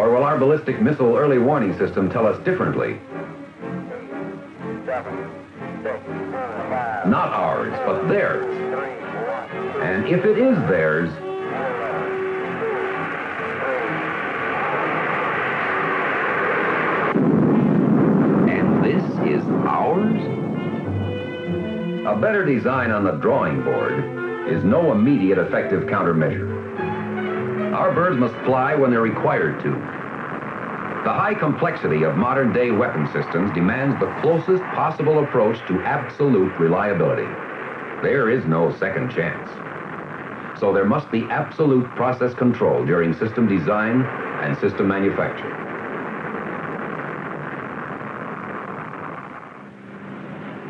Or will our ballistic missile early warning system tell us differently? 7, 6, 5. Not ours, but theirs. And if it is theirs, and this is ours? A better design on the drawing board is no immediate effective countermeasure. Our birds must fly when they're required to. The high complexity of modern-day weapon systems demands the closest possible approach to absolute reliability. There is no second chance. So there must be absolute process control during system design and system manufacture.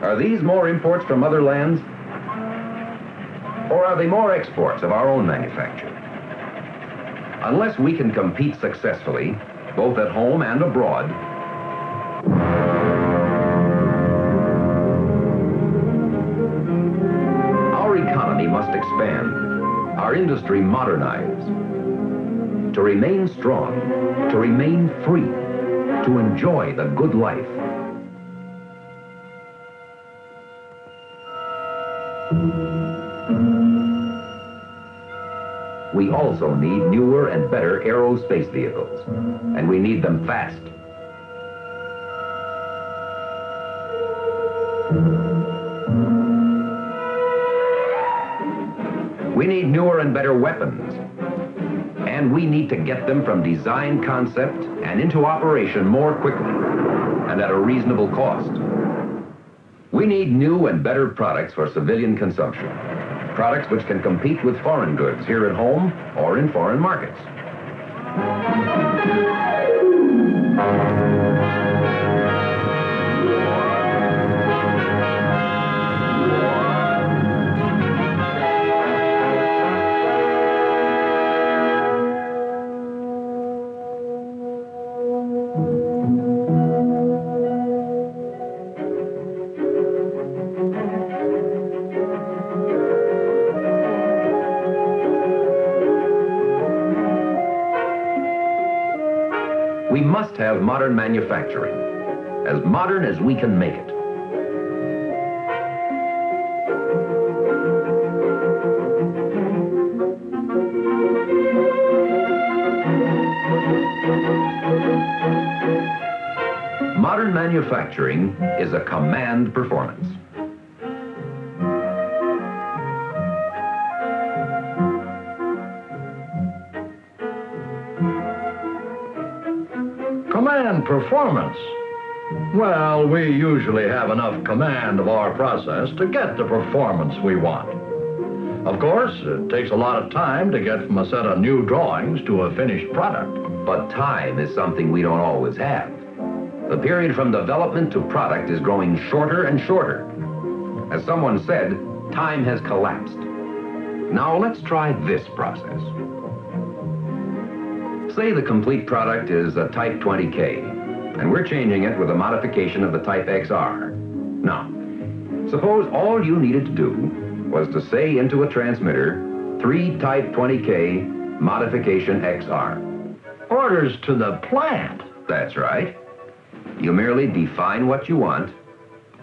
Are these more imports from other lands? Or are they more exports of our own manufacture? Unless we can compete successfully, both at home and abroad, our economy must expand, our industry modernize. To remain strong, to remain free, to enjoy the good life. We also need newer and better aerospace vehicles, and we need them fast. We need newer and better weapons, and we need to get them from design concept and into operation more quickly and at a reasonable cost. We need new and better products for civilian consumption. Products which can compete with foreign goods here at home or in foreign markets. We must have modern manufacturing, as modern as we can make it. Modern manufacturing is a command performance. Command performance. Well, we usually have enough command of our process to get the performance we want. Of course, it takes a lot of time to get from a set of new drawings to a finished product. But time is something we don't always have. The period from development to product is growing shorter and shorter. As someone said, time has collapsed. Now let's try this process. Say the complete product is a Type 20K, and we're changing it with a modification of the Type XR. Now, suppose all you needed to do was to say into a transmitter, 3 Type 20K modification XR. Orders to the plant. That's right. You merely define what you want,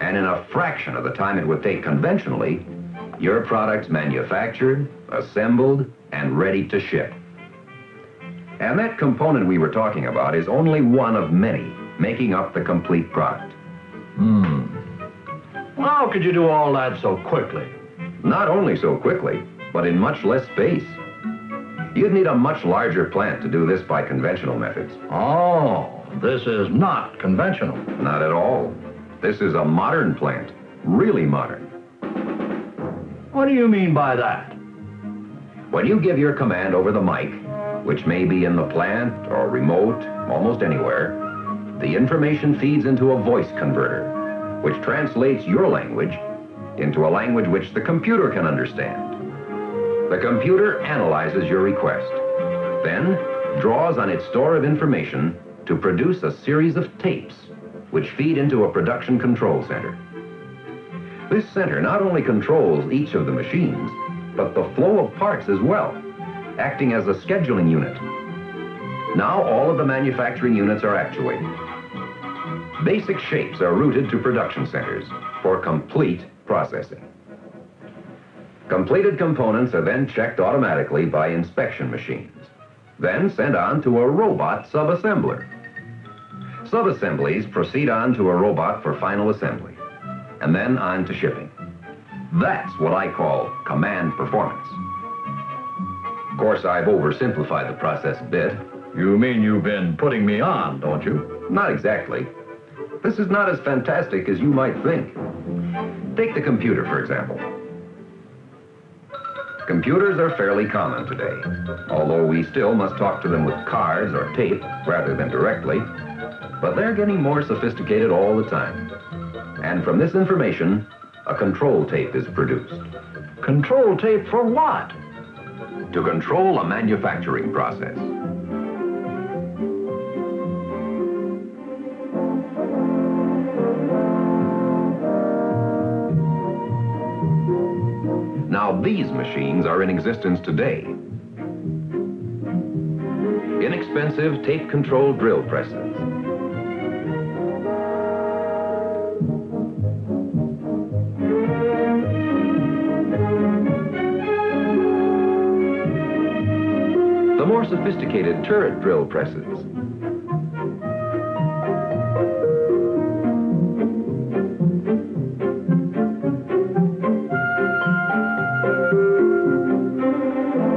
and in a fraction of the time it would take conventionally, your product's manufactured, assembled, and ready to ship. And that component we were talking about is only one of many making up the complete product. How could you do all that so quickly? Not only so quickly, but in much less space. You'd need a much larger plant to do this by conventional methods. Oh, this is not conventional. Not at all. This is a modern plant, really modern. What do you mean by that? When you give your command over the mic, which may be in the plant or remote, almost anywhere, the information feeds into a voice converter, which translates your language into a language which the computer can understand. The computer analyzes your request, then draws on its store of information to produce a series of tapes, which feed into a production control center. This center not only controls each of the machines, but the flow of parts as well, acting as a scheduling unit. Now all of the manufacturing units are actuated. Basic shapes are routed to production centers for complete processing. Completed components are then checked automatically by inspection machines, then sent on to a robot subassembler. Subassemblies proceed on to a robot for final assembly, and then on to shipping. That's what I call command performance. Of course, I've oversimplified the process a bit. You mean you've been putting me on, don't you? Not exactly. This is not as fantastic as you might think. Take the computer, for example. Computers are fairly common today, although we still must talk to them with cards or tape rather than directly. But they're getting more sophisticated all the time. And from this information, a control tape is produced. Control tape for what? To control a manufacturing process. Now, these machines are in existence today. Inexpensive tape-controlled drill presses. The more sophisticated turret drill presses.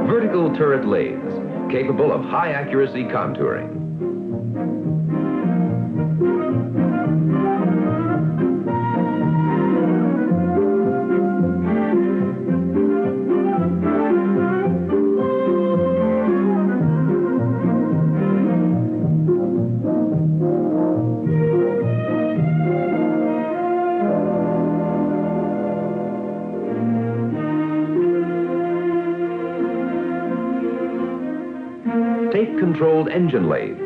Vertical turret lathes, capable of high-accuracy contouring. Tape-controlled engine lathes.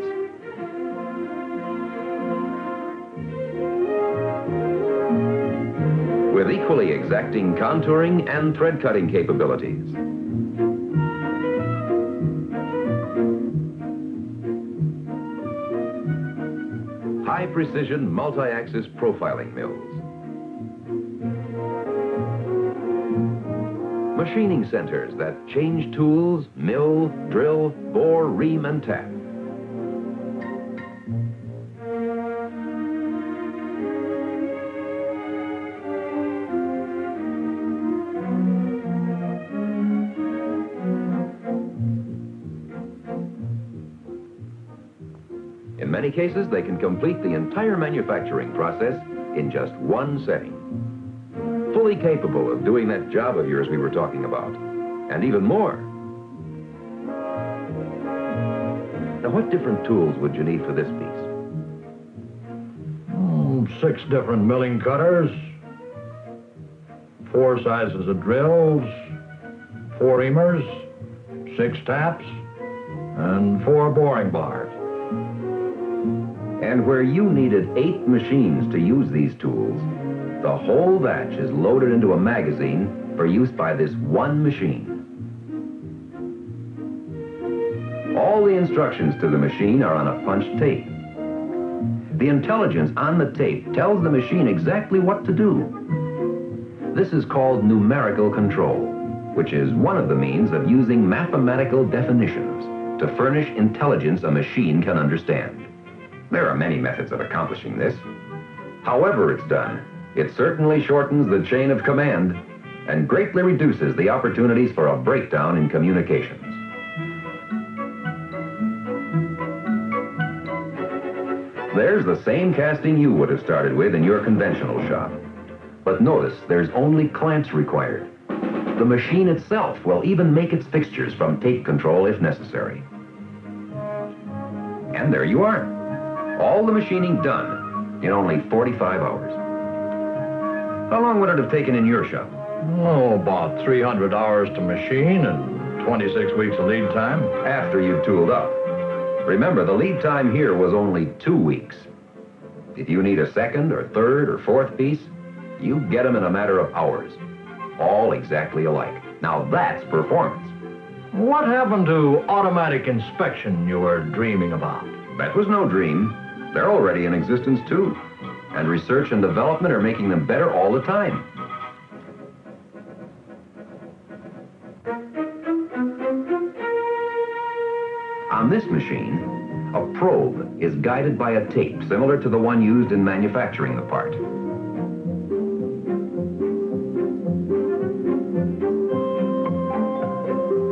With equally exacting contouring and thread-cutting capabilities. High-precision multi-axis profiling mills. Machining centers that change tools, mill, drill, bore, ream, and tap. In many cases, they can complete the entire manufacturing process in just one setting. Fully capable of doing that job of yours we were talking about, and even more. Now, what different tools would you need for this piece? 6 different milling cutters, 4 sizes of drills, 4 reamers, 6 taps, and 4 boring bars. And where you needed 8 machines to use these tools, the whole batch is loaded into a magazine for use by this one machine. All the instructions to the machine are on a punched tape. The intelligence on the tape tells the machine exactly what to do. This is called numerical control, which is one of the means of using mathematical definitions to furnish intelligence a machine can understand. There are many methods of accomplishing this. However it's done, it certainly shortens the chain of command and greatly reduces the opportunities for a breakdown in communications. There's the same casting you would have started with in your conventional shop. But notice there's only clamps required. The machine itself will even make its fixtures from tape control if necessary. And there you are. All the machining done in only 45 hours. How long would it have taken in your shop? Oh, about 300 hours to machine and 26 weeks of lead time. After you tooled up. Remember, the lead time here was only 2 weeks. If you need a second or third or fourth piece, you get them in a matter of hours. All exactly alike. Now that's performance. What happened to automatic inspection you were dreaming about? That was no dream. They're already in existence, too. And research and development are making them better all the time. On this machine, a probe is guided by a tape similar to the one used in manufacturing the part.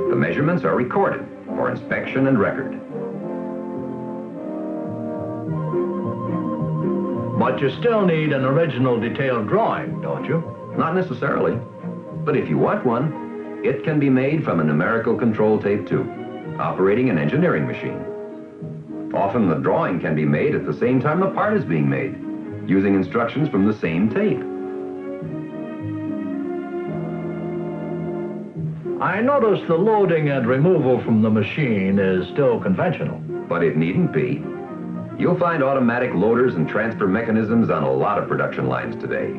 The measurements are recorded for inspection and record. But you still need an original detailed drawing, don't you? Not necessarily, but if you want one, it can be made from a numerical control tape too, operating an engineering machine. Often the drawing can be made at the same time the part is being made, using instructions from the same tape. I noticed the loading and removal from the machine is still conventional. But it needn't be. You'll find automatic loaders and transfer mechanisms on a lot of production lines today.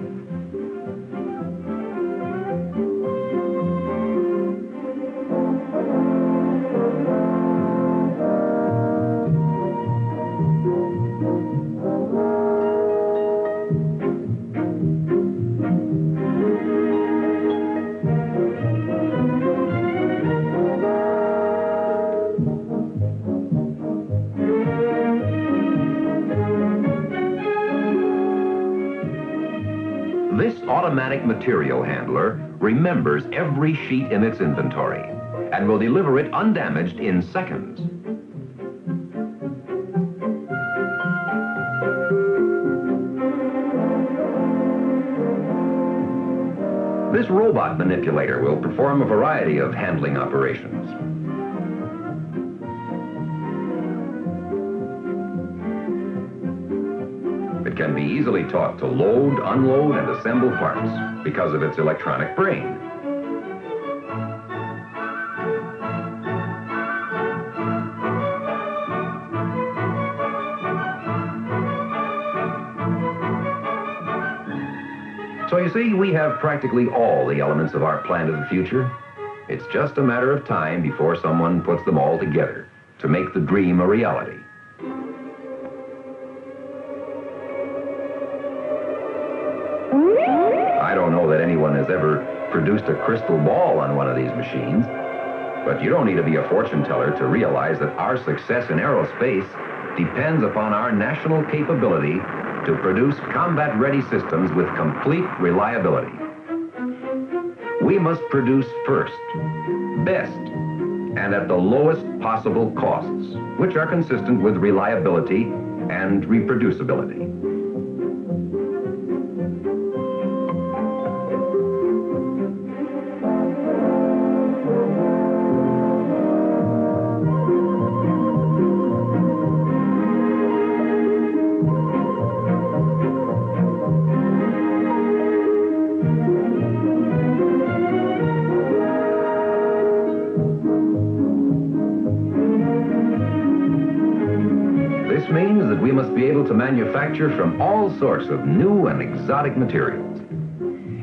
This automatic material handler remembers every sheet in its inventory and will deliver it undamaged in seconds. This robot manipulator will perform a variety of handling operations. It can be easily taught to load, unload, and assemble parts because of its electronic brain. So you see, we have practically all the elements of our plan of the future. It's just a matter of time before someone puts them all together to make the dream a reality. I don't know that anyone has ever produced a crystal ball on one of these machines, but you don't need to be a fortune teller to realize that our success in aerospace depends upon our national capability to produce combat-ready systems with complete reliability. We must produce first, best, and at the lowest possible costs, which are consistent with reliability and reproducibility. This means that we must be able to manufacture from all sorts of new and exotic materials.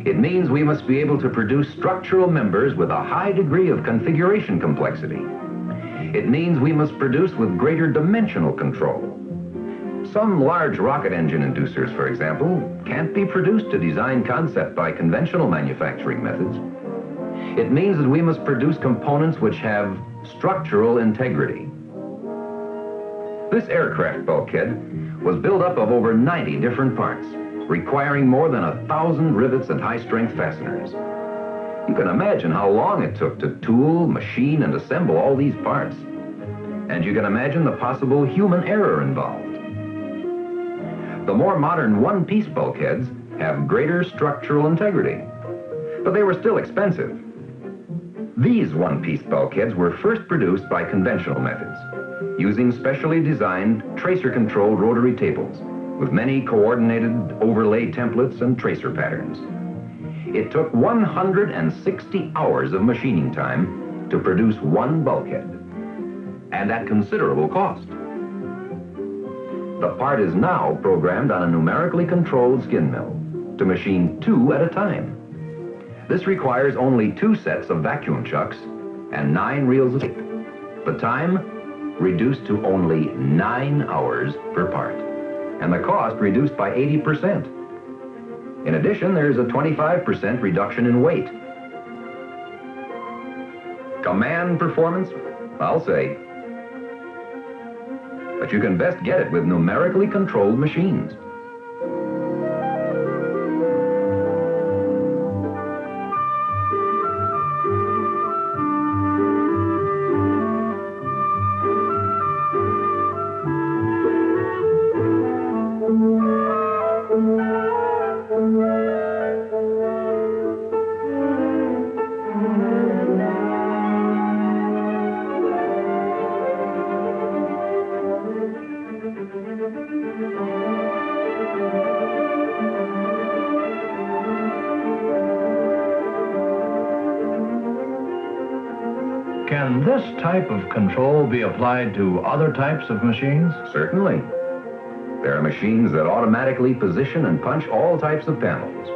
It means we must be able to produce structural members with a high degree of configuration complexity. It means we must produce with greater dimensional control. Some large rocket engine inducers, for example, can't be produced to design concept by conventional manufacturing methods. It means that we must produce components which have structural integrity. This aircraft bulkhead was built up of over 90 different parts, requiring more than 1,000 rivets and high-strength fasteners. You can imagine how long it took to tool, machine, and assemble all these parts. And you can imagine the possible human error involved. The more modern one-piece bulkheads have greater structural integrity, but they were still expensive. These one-piece bulkheads were first produced by conventional methods, using specially designed tracer-controlled rotary tables with many coordinated overlay templates and tracer patterns. It took 160 hours of machining time to produce one bulkhead, and at considerable cost. The part is now programmed on a numerically controlled skin mill to machine 2 at a time. This requires only 2 sets of vacuum chucks and 9 reels of tape. The time reduced to only 9 hours per part, and the cost reduced by 80%. In addition, there's a 25% reduction in weight. Command performance? I'll say. But you can best get it with numerically controlled machines. Can this type of control be applied to other types of machines? Certainly. There are machines that automatically position and punch all types of panels.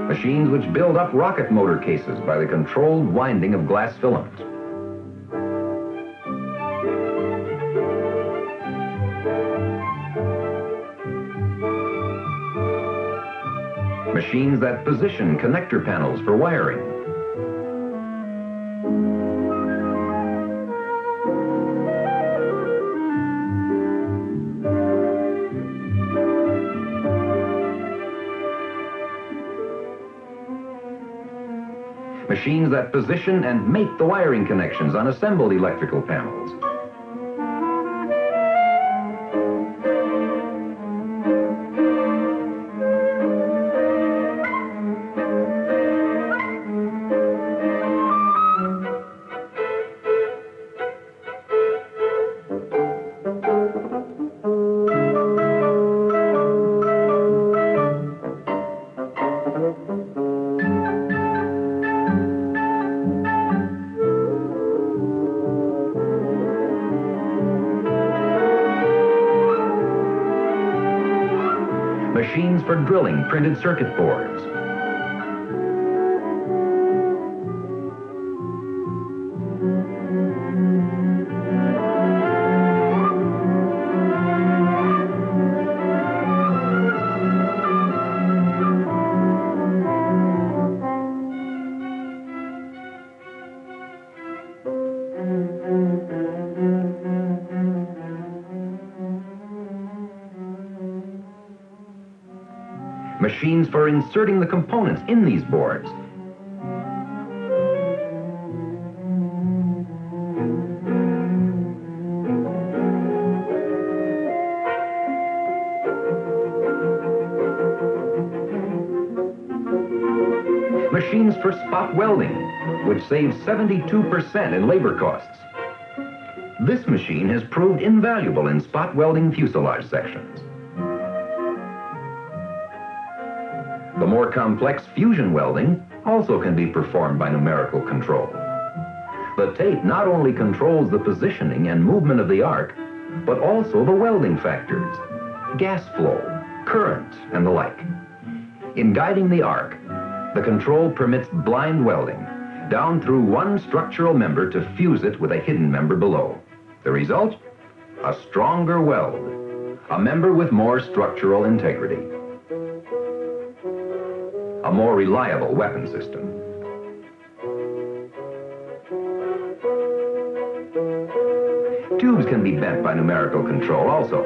Machines which build up rocket motor cases by the controlled winding of glass filaments. Machines that position connector panels for wiring. Machines that position and mate the wiring connections on assembled electrical panels. Machines for drilling printed circuit boards. Machines for inserting the components in these boards. Machines for spot welding, which saves 72% in labor costs. This machine has proved invaluable in spot welding fuselage sections. The more complex fusion welding also can be performed by numerical control. The tape not only controls the positioning and movement of the arc, but also the welding factors, gas flow, current, and the like. In guiding the arc, the control permits blind welding down through one structural member to fuse it with a hidden member below. The result? A stronger weld, a member with more structural integrity. A more reliable weapon system. Tubes can be bent by numerical control also.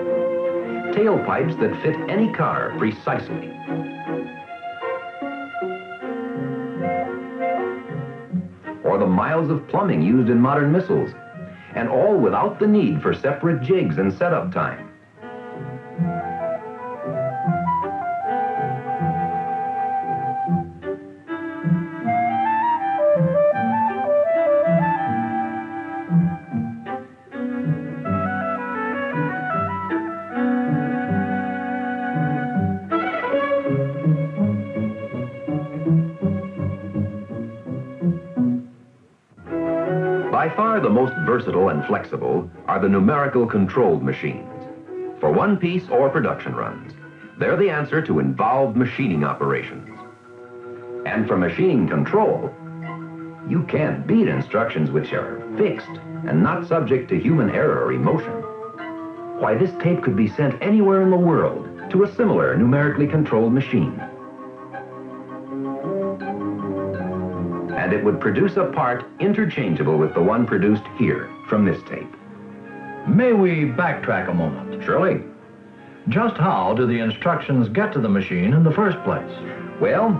Tailpipes that fit any car precisely. Or the miles of plumbing used in modern missiles, and all without the need for separate jigs and setup time. far the most versatile and flexible are the numerical controlled machines. For one piece or production runs, they're the answer to involved machining operations. And for machining control, you can't beat instructions which are fixed and not subject to human error or emotion. Why, this tape could be sent anywhere in the world to a similar numerically controlled machine. And it would produce a part interchangeable with the one produced here from this tape. May we backtrack a moment? Surely. Just how do the instructions get to the machine in the first place? Well,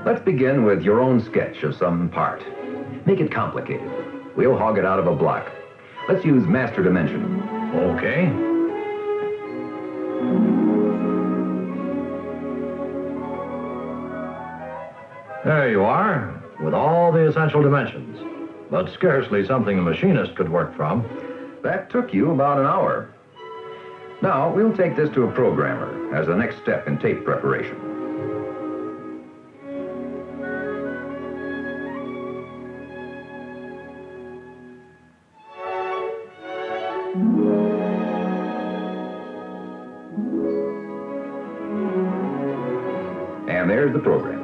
let's begin with your own sketch of some part. Make it complicated. We'll hog it out of a block. Let's use master dimension. Okay. There you are, with all the essential dimensions, but scarcely something a machinist could work from. That took you about an hour. Now, we'll take this to a programmer as the next step in tape preparation. And there's the program.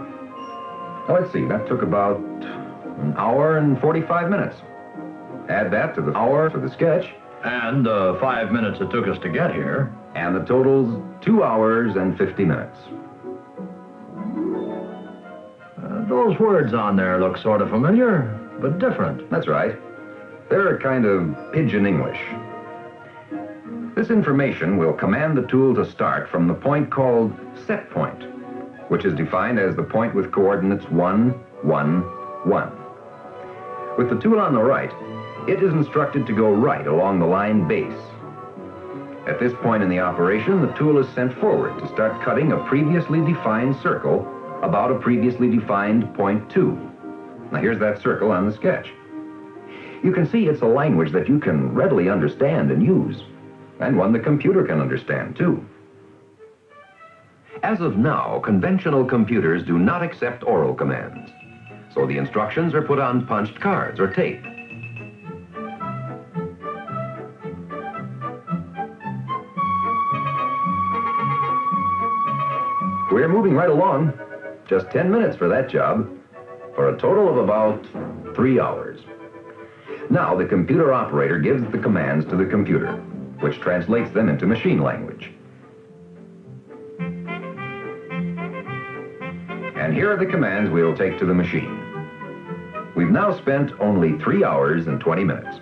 Now, let's see, that took about an hour and 45 minutes. Add that to the hour for the sketch. And the 5 minutes it took us to get here. And the total's 2 hours and 50 minutes. Those words on there look sort of familiar, but different. That's right. They're a kind of pidgin English. This information will command the tool to start from the point called set point, which is defined as the point with coordinates 1, 1, 1. With the tool on the right, it is instructed to go right along the line base. At this point in the operation, the tool is sent forward to start cutting a previously defined circle about a previously defined point 2. Now here's that circle on the sketch. You can see it's a language that you can readily understand and use, and one the computer can understand too. As of now, conventional computers do not accept oral commands, so the instructions are put on punched cards or tape. We're moving right along. Just 10 minutes for that job, for a total of about 3 hours. Now the computer operator gives the commands to the computer, which translates them into machine language. And here are the commands we'll take to the machine. We've now spent only 3 hours and 20 minutes.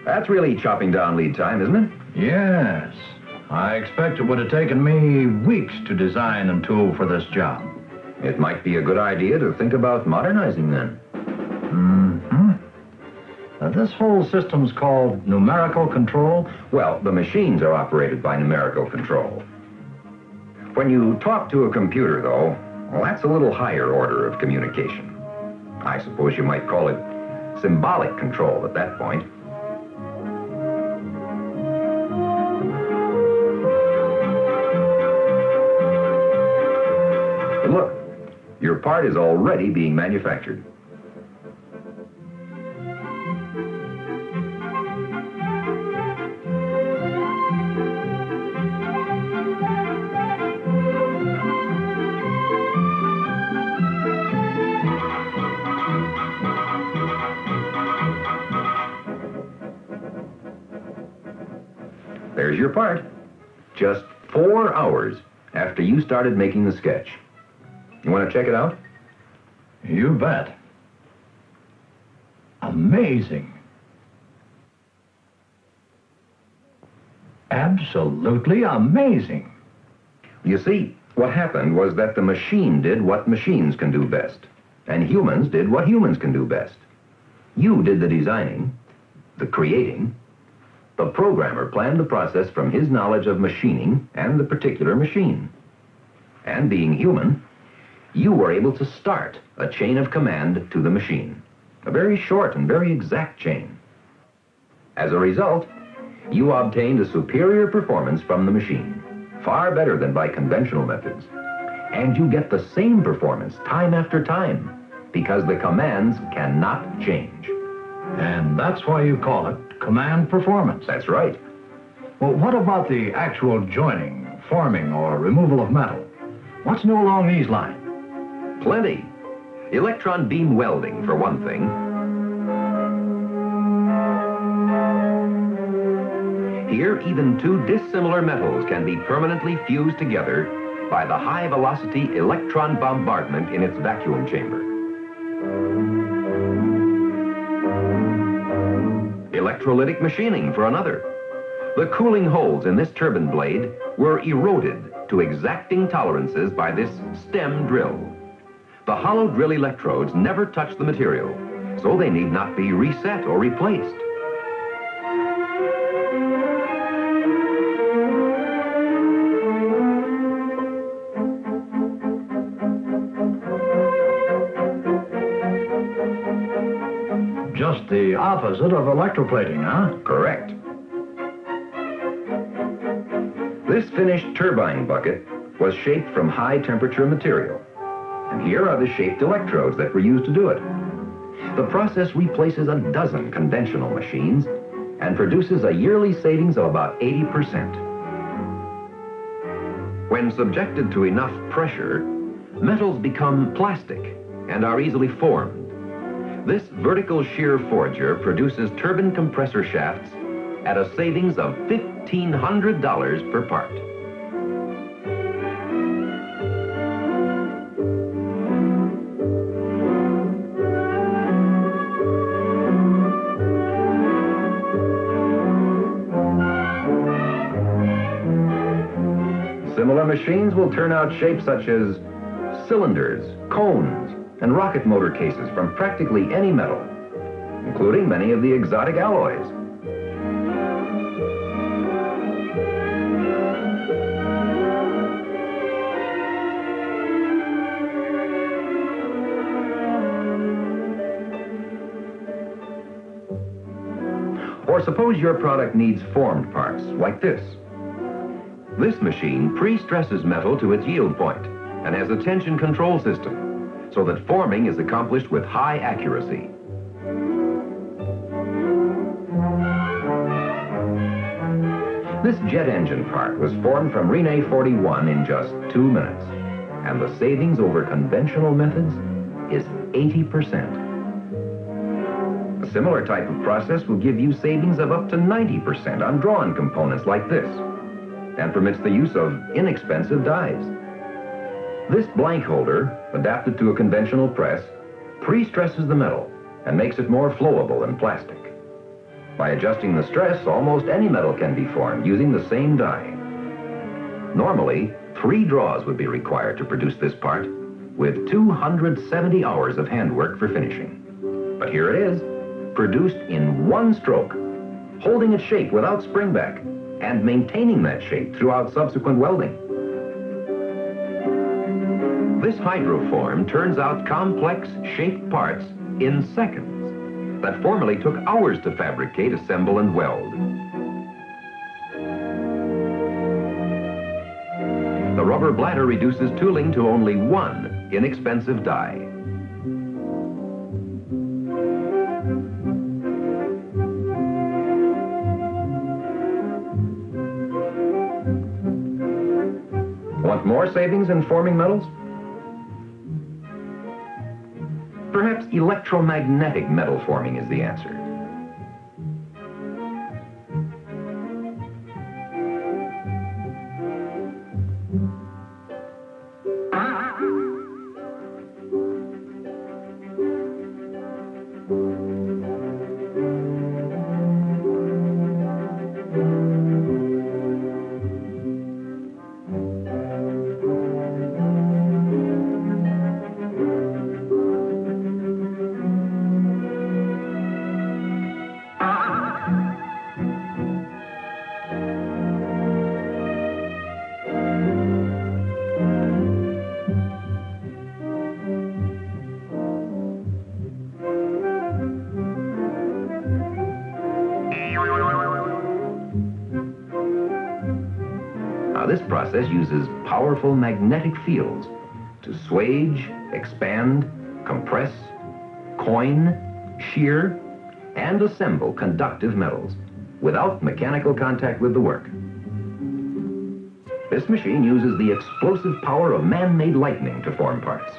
That's really chopping down lead time, isn't it? Yes. I expect it would have taken me weeks to design and tool for this job. It might be a good idea to think about modernizing then. This whole system's called numerical control? Well, the machines are operated by numerical control. When you talk to a computer, though, well, that's a little higher order of communication. I suppose you might call it symbolic control at that point. But look, your part is already being manufactured. There's your part. Just 4 hours after you started making the sketch. You want to check it out? You bet. Amazing. Absolutely amazing. You see, what happened was that the machine did what machines can do best, and humans did what humans can do best. You did the designing, the creating. The programmer planned the process from his knowledge of machining and the particular machine. And being human, you were able to start a chain of command to the machine, a very short and very exact chain. As a result, you obtained a superior performance from the machine, far better than by conventional methods. And you get the same performance time after time, because the commands cannot change. And that's why you call it command performance. That's right. Well, what about the actual joining, forming, or removal of metal? What's new along these lines? Plenty. Electron beam welding, for one thing. Here, even two dissimilar metals can be permanently fused together by the high-velocity electron bombardment in its vacuum chamber. Electrolytic machining, for another. The cooling holes in this turbine blade were eroded to exacting tolerances by this stem drill. The hollow drill electrodes never touch the material, so they need not be reset or replaced. Just the opposite of electroplating, huh? Correct. This finished turbine bucket was shaped from high-temperature material. And here are the shaped electrodes that were used to do it. The process replaces a dozen conventional machines and produces a yearly savings of about 80%. When subjected to enough pressure, metals become plastic and are easily formed. This vertical shear forger produces turbine compressor shafts at a savings of $1,500 per part. Similar machines will turn out shapes such as cylinders, cones, and rocket motor cases from practically any metal, including many of the exotic alloys. Or suppose your product needs formed parts, like this. This machine pre-stresses metal to its yield point and has a tension control system, so that forming is accomplished with high accuracy. This jet engine part was formed from Rene 41 in just 2 minutes, and the savings over conventional methods is 80%. A similar type of process will give you savings of up to 90% on drawn components like this, and permits the use of inexpensive dies. This blank holder, adapted to a conventional press, pre-stresses the metal and makes it more flowable than plastic. By adjusting the stress, almost any metal can be formed using the same die. Normally, 3 draws would be required to produce this part, with 270 hours of handwork for finishing. But here it is, produced in 1 stroke, holding its shape without springback, and maintaining that shape throughout subsequent welding. This hydroform turns out complex shaped parts in seconds that formerly took hours to fabricate, assemble, and weld. The rubber bladder reduces tooling to only 1 inexpensive die. Want more savings in forming metals? Perhaps electromagnetic metal forming is the answer. This process uses powerful magnetic fields to swage, expand, compress, coin, shear, and assemble conductive metals without mechanical contact with the work. This machine uses the explosive power of man-made lightning to form parts.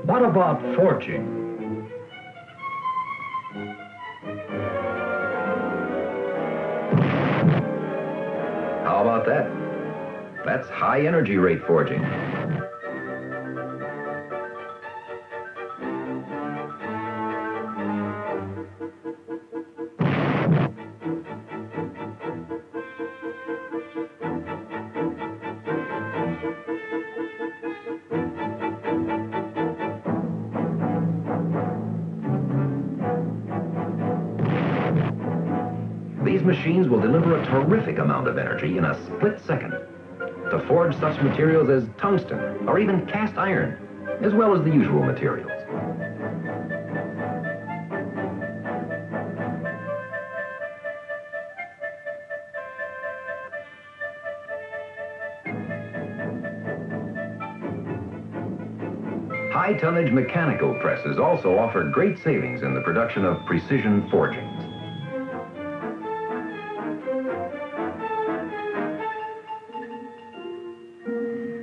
What about forging? How about that? That's high energy rate forging. These machines will deliver a terrific amount of energy in a split second to forge such materials as tungsten or even cast iron, as well as the usual materials. High-tonnage mechanical presses also offer great savings in the production of precision forgings.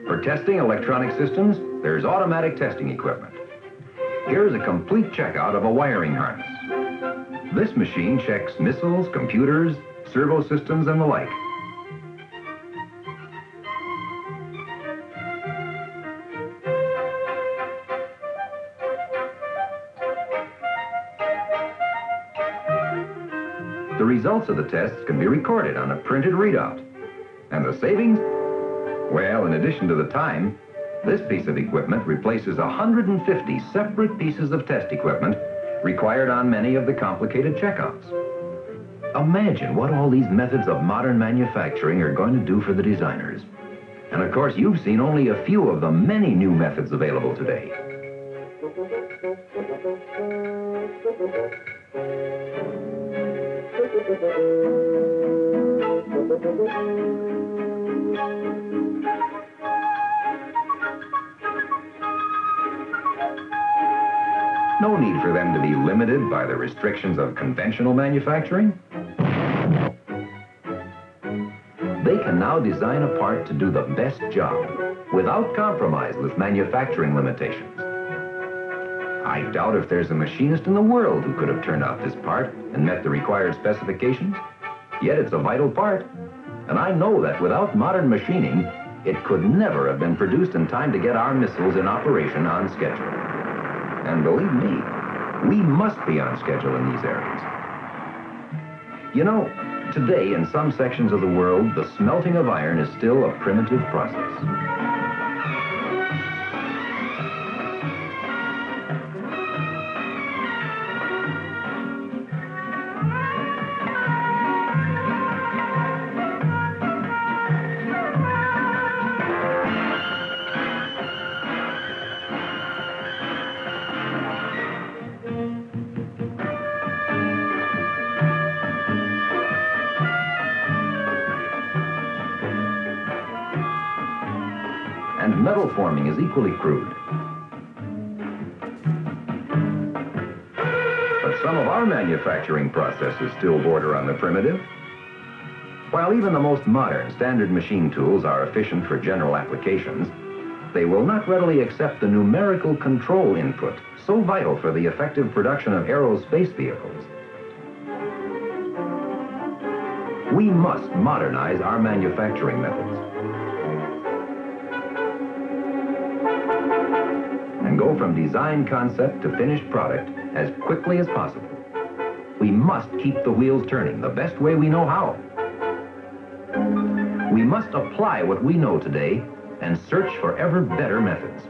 For testing electronic systems, there's automatic testing equipment. Here's a complete checkout of a wiring harness. This machine checks missiles, computers, servo systems, and the like. The results of the tests can be recorded on a printed readout. And the savings? Well, in addition to the time, this piece of equipment replaces 150 separate pieces of test equipment required on many of the complicated checkouts. Imagine what all these methods of modern manufacturing are going to do for the designers. And of course, you've seen only a few of the many new methods available today. No need for them to be limited by the restrictions of conventional manufacturing. They can now design a part to do the best job without compromise with manufacturing limitations. I doubt if there's a machinist in the world who could have turned out this part and met the required specifications. Yet it's a vital part. And I know that without modern machining, it could never have been produced in time to get our missiles in operation on schedule. And believe me, we must be on schedule in these areas. You know, today in some sections of the world, the smelting of iron is still a primitive process. And metal forming is equally crude. But some of our manufacturing processes still border on the primitive. While even the most modern standard machine tools are efficient for general applications, they will not readily accept the numerical control input so vital for the effective production of aerospace vehicles. We must modernize our manufacturing methods and go from design concept to finished product as quickly as possible. We must keep the wheels turning the best way we know how. We must apply what we know today and search for ever better methods.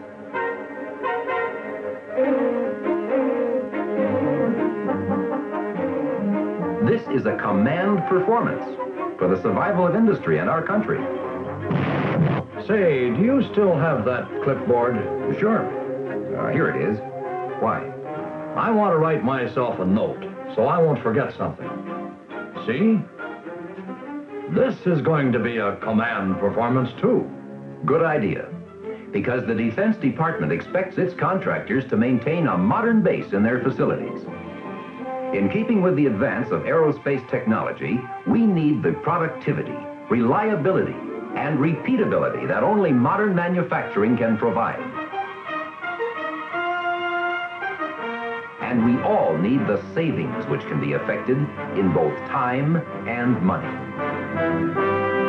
This is a command performance for the survival of industry and our country. Say, do you still have that clipboard? Sure. Here it is. Why? I want to write myself a note so I won't forget something. See? This is going to be a command performance, too. Good idea. Because the Defense Department expects its contractors to maintain a modern base in their facilities. In keeping with the advance of aerospace technology, we need the productivity, reliability, and repeatability that only modern manufacturing can provide. And we all need the savings which can be effected in both time and money.